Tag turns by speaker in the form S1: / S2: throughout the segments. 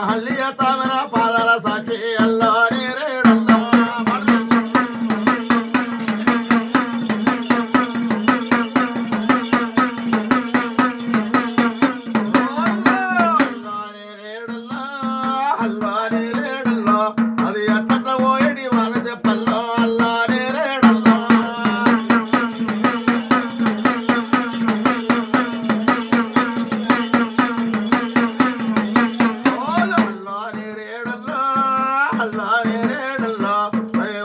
S1: ಹಳ್ಳಿಯ ತಾವರ ಪಾದರ ಸಾಕ್ಷಿ ಅಲ್ಲ ನೇರೇಡಲ್ಲ ಅಲ್ಲ ನೇರೇಡಲ್ಲ ಅದು ಎಟ್ಟ ಓಡಿ ವಾರದೆ ಪಲ್ಲ ಅಲ್ಲ ನೇರೇಡಲ್ಲ ಅಲ್ಲ ನೇರೇಡಲ್ಲ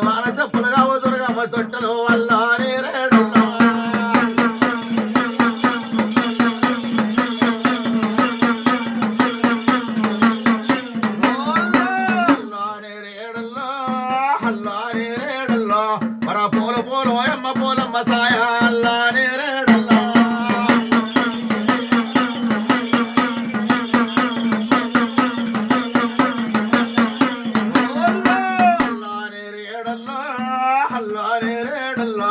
S1: ವಾರದ ಪುಲಗಾವ ದುರ್ಗಮ್ಮ ತೊಟ್ಟಲು ಅಲ್ಲ ನೇರೇಡಲ್ಲ ಅಲ್ಲ ನೇರೇಡಲ್ಲ ಮರ ಪೋಲು ಪೋಲು ಎಮ್ಮ ಪೋಲಮ್ಮ ಸಾಯ ಅಲ್ಲ ನೇರೇಡಲ್ಲ అల్ల నేరేడల్ల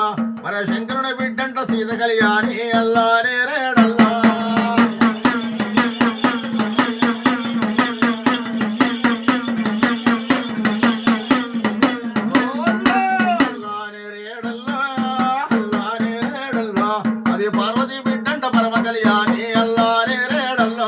S1: మన శంకరుని బిడ్డంట సీత కళ్యాణి అల్ల నేరేడల్ల అది పార్వతి బిడ్డంట పరమ కళ్యాణి అల్ల నేరేడల్ల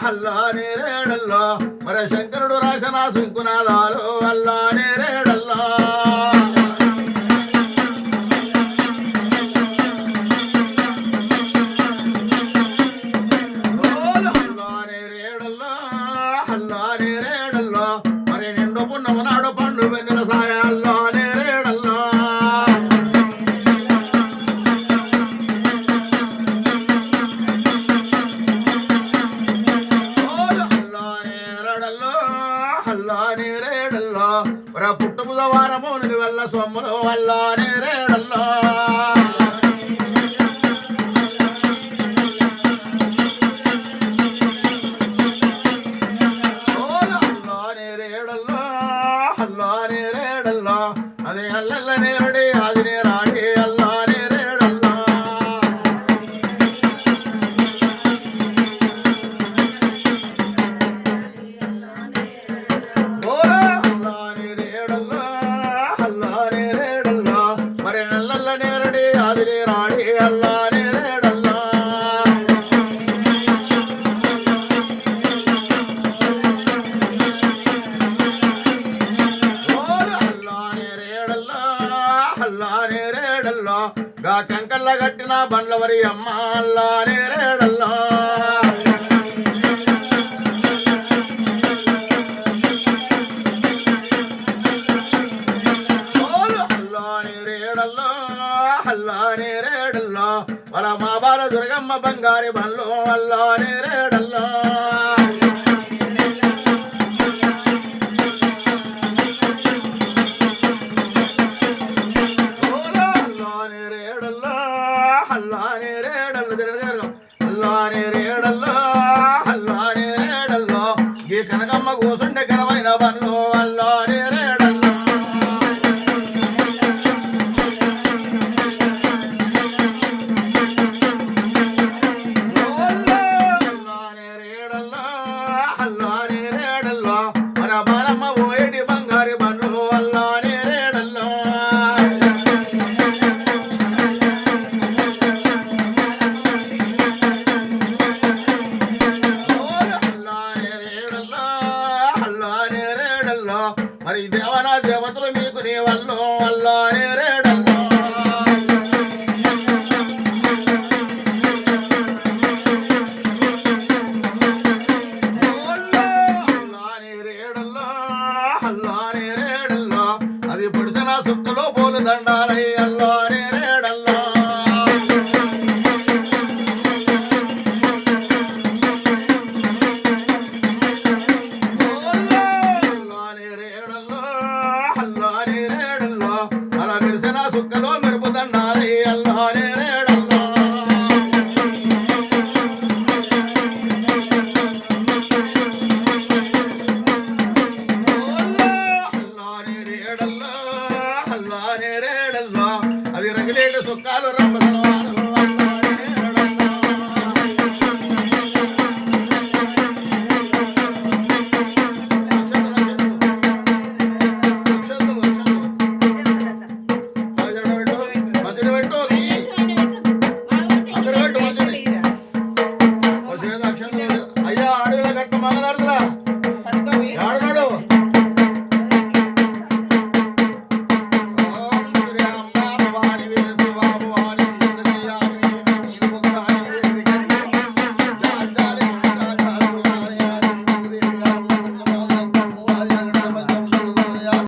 S1: అల్ల నేరేడల్ల మన శంకరుడు రాసిన శంకునాదాలు అల్ల నేరేడల్ల అల్ల నేరేడల్ల మరి నిండు పున్నము నాడు పండు వెన్నెల సాయ అల్ల నేరేడల్ల అల్ల నేరేడల్ల పుట్టు బుధవారము నిలువెల్ల సొమ్ములు అల్ల నేరేడల్ల అల్ల నేరేడల్ల అది అల్లెల్ల నేరడి అది నేరాడి అల్ల నేరేడల్ల మరి అల్లెల్ల నేరడి అది నేరాడి అల్ల నేరేడల్ల అల్ల నేరేడల్ల గా కంకల్ల కట్టిన బండ్లవరి అమ్మ అల్ల నేరేడల్ల అల్ల నేరేడల్ల వల మా బాల దుర్గమ్మ బంగారి బండ్లు అల్ల నేరేడల్ల అల్ల నేరేడల్ల ఈ కనకమ్మ కూసుండే కరమైన బండ్లు అల్ల నేరేడల్ల మన బాలమ్మ ఓయడి బంగారి బండ్లు అల్ల నేరేడల్ల మరి దేవనా దేవతలు మీకు నీ వల్ల అల్ల నేరేడల్ల అది పొడిసిన సుక్కలో పోలు దండాలై అల్ల నేరేడల్ల అలా మెరిసిన సుక్కలో మెరుపు దండాలై అల్ల నేరేడల్ల అల్ల నేరేడల్ల సుఖాలు